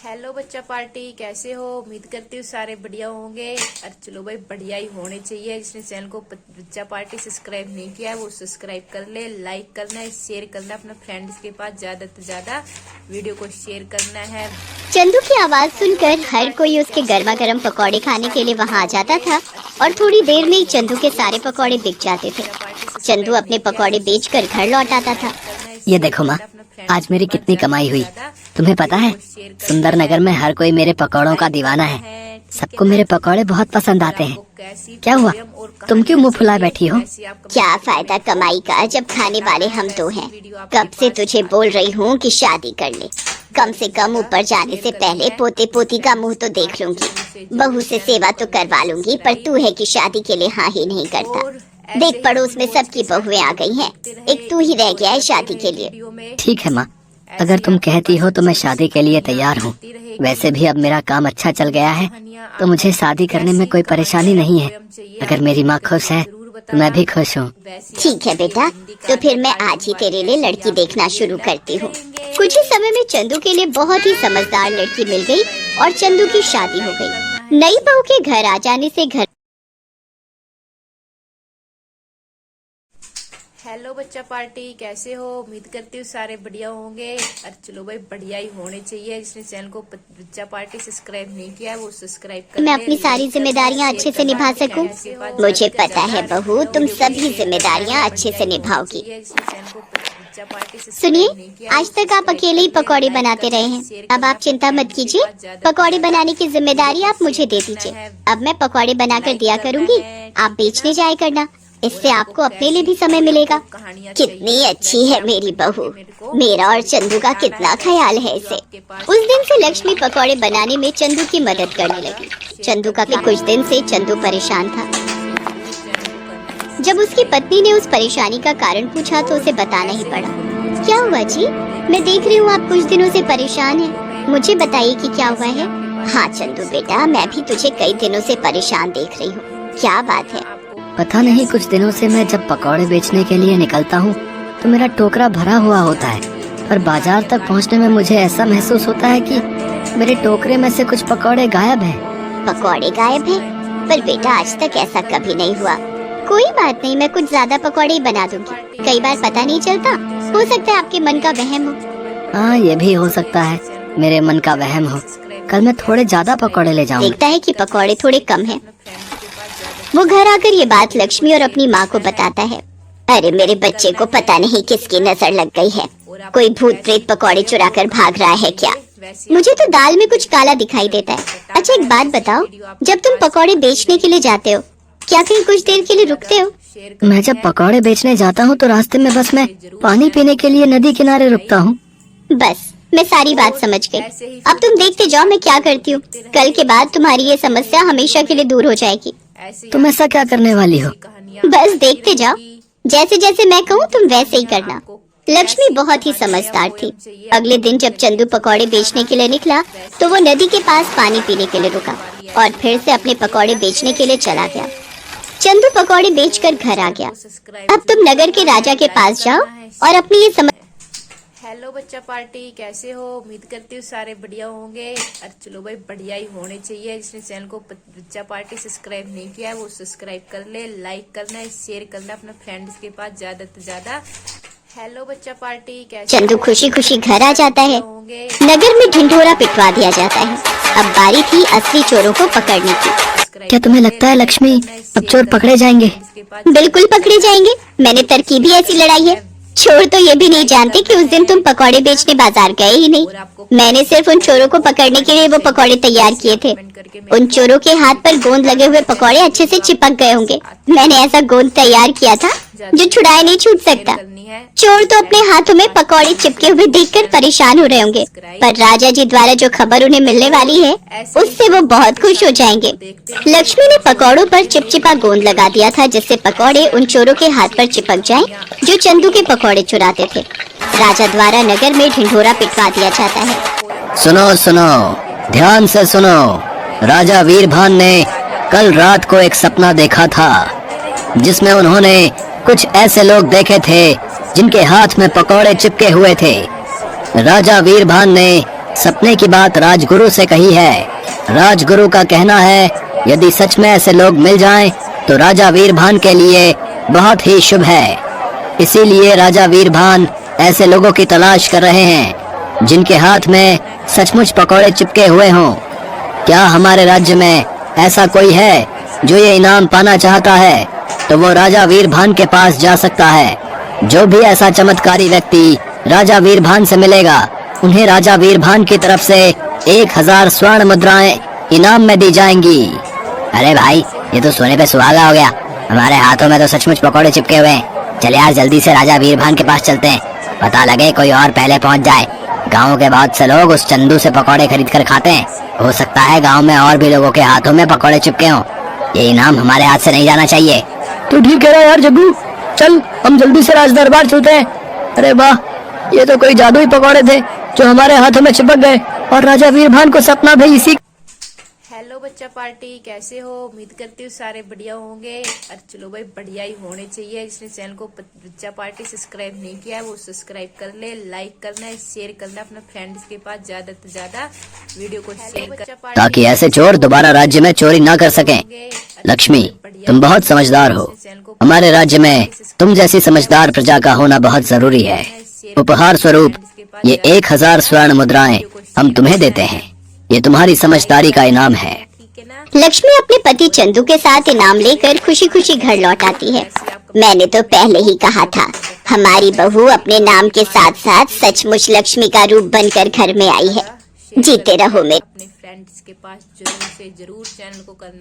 Hello बच्चा party, कैसे हो? उम्मीद करती हूँ सारे बढ़िया होंगे। और चलो भाई, बढ़िया ही होने चाहिए। जिसने चैनल को बच्चा पार्टी सब्सक्राइब नहीं किया है वो सब्सक्राइब कर ले, लाइक करना है, शेयर करना अपने फ्रेंड्स के पास, ज्यादा से ज्यादा वीडियो को शेयर करना है। चंदू की आवाज सुनकर हर कोई उसके गर्मा गर्म पकौड़े खाने के लिए वहाँ आ जाता था और थोड़ी देर में ही चंदू के सारे पकौड़े बिक जाते थे। चंदू अपने पकौड़े बेचकर घर लौट आता था। ये देखो माँ, आज मेरी कितनी कमाई हुई। तुम्हें पता है, सुंदर नगर में हर कोई मेरे पकौड़ों का दीवाना है। सबको मेरे पकौड़े बहुत पसंद आते हैं। क्या हुआ, तुम क्यों मुंह फुलाए बैठी हो? क्या फायदा कमाई का जब खाने वाले हम दो हैं। कब से तुझे बोल रही हूँ कि शादी कर ले। कम से कम ऊपर जाने से पहले पोते पोती का मुंह तो देख लूंगी। बहू से सेवा तो करवा लूंगी, पर तू है कि शादी के लिए हाँ ही नहीं करता। देख, पड़ोस में सबकी बहुएं आ गई हैं, एक तू ही रह गया है शादी के लिए। ठीक है माँ, अगर तुम कहती हो तो मैं शादी के लिए तैयार हूँ। वैसे भी अब मेरा काम अच्छा चल गया है तो मुझे शादी करने में कोई परेशानी नहीं है। अगर मेरी माँ खुश है तो मैं भी खुश हूँ। ठीक है बेटा, तो फिर मैं आज ही तेरे लिए लड़की देखना शुरू करती हूँ। कुछ ही समय में चंदू के लिए बहुत ही समझदार लड़की मिल गई और चंदू की शादी हो गई। नई बहू के घर आ जाने से घर। हेलो बच्चा पार्टी, कैसे हो? उम्मीद करती हूँ सारे बढ़िया होंगे। और चलो भाई, बढ़िया ही होने चाहिए। जिसने चैनल को बच्चा पार्टी सब्सक्राइब नहीं किया है वो सब्सक्राइब कर ले। मैं अपनी सारी जिम्मेदारियाँ अच्छे से निभा सकूं। मुझे पता है बहू, तुम सभी जिम्मेदारियाँ अच्छे से निभाओगी। सुनिए, आज तक आप अकेले ही पकौड़े बनाते रहे हैं। अब आप चिंता मत कीजिए, पकौड़े बनाने की जिम्मेदारी आप मुझे दे दीजिए। अब मैं पकौड़े बनाकर दिया करूँगी, आप बेचने जाया करना। इससे आपको अपने लिए भी समय मिलेगा। कितनी अच्छी है मेरी बहू। मेरा और चंदू का कितना ख्याल है इसे। उस दिन से लक्ष्मी पकौड़े बनाने में चंदू की मदद करने लगी। चंदू का कुछ दिन से चंदू परेशान था। जब उसकी पत्नी ने उस परेशानी का कारण पूछा तो उसे बताना ही पड़ा। क्या हुआ जी? मैं देख रही हूँ आप कुछ दिनों से परेशान हैं। मुझे बताइए कि क्या हुआ है। हाँ चंदू बेटा, मैं भी तुझे कई दिनों से परेशान देख रही हूँ। क्या बात है? पता नहीं, कुछ दिनों से मैं जब पकौड़े बेचने के लिए निकलता हूँ तो मेरा टोकरा भरा हुआ होता है, पर बाजार तक पहुँचने में मुझे ऐसा महसूस होता है कि मेरे टोकरे में से कुछ पकौड़े गायब हैं। पकौड़े गायब हैं? पर बेटा, आज तक ऐसा कभी नहीं हुआ। कोई बात नहीं, मैं कुछ ज्यादा पकौड़े ही बना दूंगी। कई बार पता नहीं चलता, हो सकता है आपके मन का वहम हो। हाँ, ये भी हो सकता है मेरे मन का वहम हो। कल मैं थोड़े ज्यादा पकौड़े ले जाऊंगा। देखता है कि पकौड़े थोड़े कम हैं। वो घर आकर ये बात लक्ष्मी और अपनी माँ को बताता है। अरे मेरे बच्चे को पता नहीं किसकी नजर लग गई है। कोई भूत प्रेत पकौड़े चुरा कर भाग रहा है क्या? मुझे तो दाल में कुछ काला दिखाई देता है। अच्छा एक बात बताओ, जब तुम पकौड़े बेचने के लिए जाते हो, क्या कहीं कुछ देर के लिए रुकते हो? मैं जब पकौड़े बेचने जाता हूँ तो रास्ते में बस मैं पानी पीने के लिए नदी किनारे रुकता हूँ। बस, मैं सारी बात समझ गई। अब तुम देखते जाओ मैं क्या करती हूँ। कल के बाद तुम्हारी ये समस्या हमेशा के लिए दूर हो जाएगी। तुम ऐसा क्या करने वाली हो? बस देखते जाओ, जैसे जैसे मैं कहूँ तुम वैसे ही करना। लक्ष्मी बहुत ही समझदार थी। अगले दिन जब चंदू पकौड़े बेचने के लिए निकला तो वो नदी के पास पानी पीने के लिए रुका और फिर से अपने पकौड़े बेचने के लिए चला गया। चंदू पकौड़े बेचकर घर आ गया। अब तुम नगर के राजा के पास जाओ और अपनी ये हेलो बच्चा पार्टी, कैसे हो? उम्मीद करती हूँ सारे बढ़िया होंगे। और चलो भाई, बढ़िया ही होने चाहिए। जिसने चैनल को बच्चा पार्टी सब्सक्राइब नहीं किया है वो सब्सक्राइब कर ले, लाइक करना है, शेयर करना अपने फ्रेंड्स के पास, ज्यादा से ज्यादा। हेलो बच्चा पार्टी, कैसे? चंदू खुशी खुशी घर आ जाता है। नगर में ढिंढोरा पिटवा दिया जाता है। अब बारी थी असली चोरों को पकड़ने की। क्या तुम्हें लगता है लक्ष्मी, अब चोर पकड़े जाएंगे? बिल्कुल पकड़े जाएंगे। मैंने तरकीब ही ऐसी लड़ाई है। चोर तो ये भी नहीं जानते कि उस दिन तुम पकौड़े बेचने बाजार गए ही नहीं। मैंने सिर्फ उन चोरों को पकड़ने के लिए वो पकौड़े तैयार किए थे। उन चोरों के हाथ पर गोंद लगे हुए पकौड़े अच्छे से चिपक गए होंगे। मैंने ऐसा गोंद तैयार किया था जो छुड़ाए नहीं छूट सकता। चोर तो अपने हाथों में पकौड़े चिपके हुए देखकर परेशान हो रहे होंगे, पर राजा जी द्वारा जो खबर उन्हें मिलने वाली है उससे वो बहुत खुश हो जाएंगे। लक्ष्मी ने पकौड़ों पर चिपचिपा गोंद लगा दिया था जिससे पकौड़े उन चोरों के हाथ पर चिपक जाएं जो चंदू के पकौड़े चुराते थे। राजा द्वारा नगर में ढिंढोरा पिटवा दिया जाता है। सुनो सुनो, ध्यान से सुनो। राजा वीरभान ने कल रात को एक सपना देखा था जिसमें उन्होंने कुछ ऐसे लोग देखे थे जिनके हाथ में पकौड़े चिपके हुए थे। राजा वीरभान ने सपने की बात राजगुरु से कही है। राजगुरु का कहना है यदि सच में ऐसे लोग मिल जाएं तो राजा वीरभान के लिए बहुत ही शुभ है। इसीलिए राजा वीरभान ऐसे लोगों की तलाश कर रहे हैं जिनके हाथ में सचमुच पकौड़े चिपके हुए हों। क्या हमारे राज्य में ऐसा कोई है जो ये इनाम पाना चाहता है तो वो राजा वीरभान के पास जा सकता है। जो भी ऐसा चमत्कारी व्यक्ति राजा वीरभान से मिलेगा उन्हें राजा वीरभान की तरफ से 1000 स्वर्ण मुद्राएं इनाम में दी जाएंगी। अरे भाई, ये तो सोने पे सुहागा हो गया। हमारे हाथों में तो सचमुच पकौड़े चिपके हुए हैं। चल यार, जल्दी से राजा वीरभान के पास चलते हैं। पता लगे कोई और पहले पहुंच जाए। गांव के बहुत से लोग उस चंदू से पकौड़े खरीद कर खाते हैं। हो सकता है गांव में और भी लोगों के हाथों में पकौड़े चिपके हों। ये इनाम हमारे हाथ से नहीं जाना चाहिए। तू ठीक कह रहा है यार जग्गू, चल हम जल्दी से राज दरबार चलते हैं। अरे वाह, ये तो कोई जादुई पकौड़े थे जो हमारे हाथों में चिपक गए और राजा वीरभान को सपना भी इसी। हेलो बच्चा पार्टी, कैसे हो? उम्मीद करती हूँ सारे बढ़िया होंगे। और चलो भाई, बढ़िया ही होने चाहिए। जिसने चैनल को बच्चा पार्टी सब्सक्राइब नहीं किया है वो सब्सक्राइब कर ले, लाइक करना है, शेयर करना अपने फ्रेंड्स के पास, ज्यादा से ज्यादा वीडियो को शेयर कर ताकि ऐसे चोर दोबारा राज्य में चोरी न कर सकें। लक्ष्मी, तुम बहुत समझदार हो। हमारे राज्य में तुम जैसी समझदार प्रजा का होना बहुत जरूरी है। उपहार स्वरूप ये 1000 स्वर्ण मुद्राएं हम तुम्हें देते हैं। ये तुम्हारी समझदारी का इनाम है। लक्ष्मी अपने पति चंदू के साथ इनाम लेकर खुशी खुशी घर लौट आती है। मैंने तो पहले ही कहा था, हमारी बहू अपने नाम के साथ साथ सचमुच लक्ष्मी का रूप बनकर घर में आई है। जीते रहो मेरे। अपने फ्रेंड्स के पास जरूर से जरूर चैनल को करना।